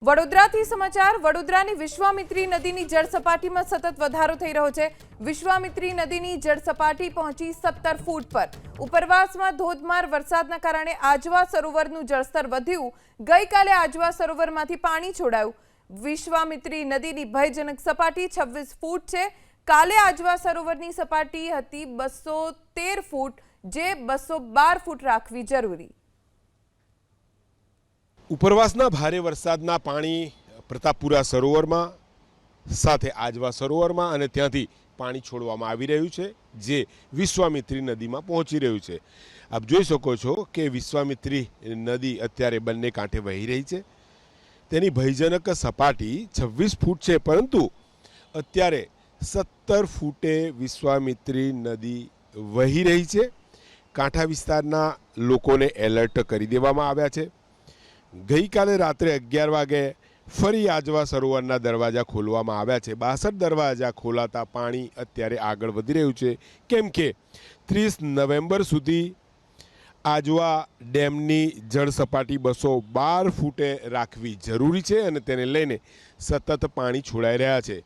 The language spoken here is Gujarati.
વડોદરાથી સમાચાર વડોદરાની વિશ્વામિત્રી નદીની જળ સપાટીમાં સતત વધારો થઈ રહ્યો છે। વિશ્વામિત્રી નદીની જળ સપાટી પહોંચી 17 ફૂટ પર। ઉપરવાસમાં ધોધમાર વરસાદના કારણે આજવા સરોવરનું જળસ્તર વધ્યું। ગઈકાલે આજવા સરોવરમાંથી પાણી છોડાયું। વિશ્વામિત્રી નદીની ભયજનક સપાટી 26 ફૂટ છે। કાલે આજવા સરોવરની સપાટી હતી 213 ફૂટ, જે 212 ફૂટ રાખવી જરૂરી। ઉપરવાસના ભારે વરસાદના પાણી પ્રતાપપુરા સરોવરમાં સાથે આજવા સરોવરમાં અને ત્યાંથી પાણી છોડવામાં આવી રહ્યું છે, જે વિશ્વામિત્રી નદીમાં પહોંચી રહ્યું છે। આપ જોઈ શકો છો કે વિશ્વામિત્રી નદી અત્યારે બંને કાંઠે વહી રહી છે। તેની ભયજનક સપાટી 26 ફૂટ છે, પરંતુ અત્યારે 17 ફૂટે વિશ્વામિત્રી નદી વહી રહી છે। કાંઠા વિસ્તારના લોકોને એલર્ટ કરી દેવામાં આવ્યા છે। ગઈકાલે રાત્રે 11 વાગે ફરી આજવા સરોવરના દરવાજા ખોલવામાં આવ્યા છે। 62 દરવાજા ખોલાતા પાણી અત્યારે આગળ વધી રહ્યું છે, કેમ કે 30 નવેમ્બર સુધી આજવા ડેમની જળ સપાટી 212 ફૂટે રાખવી જરૂરી છે અને તેને લઈને સતત પાણી છોડાઈ રહ્યા છે।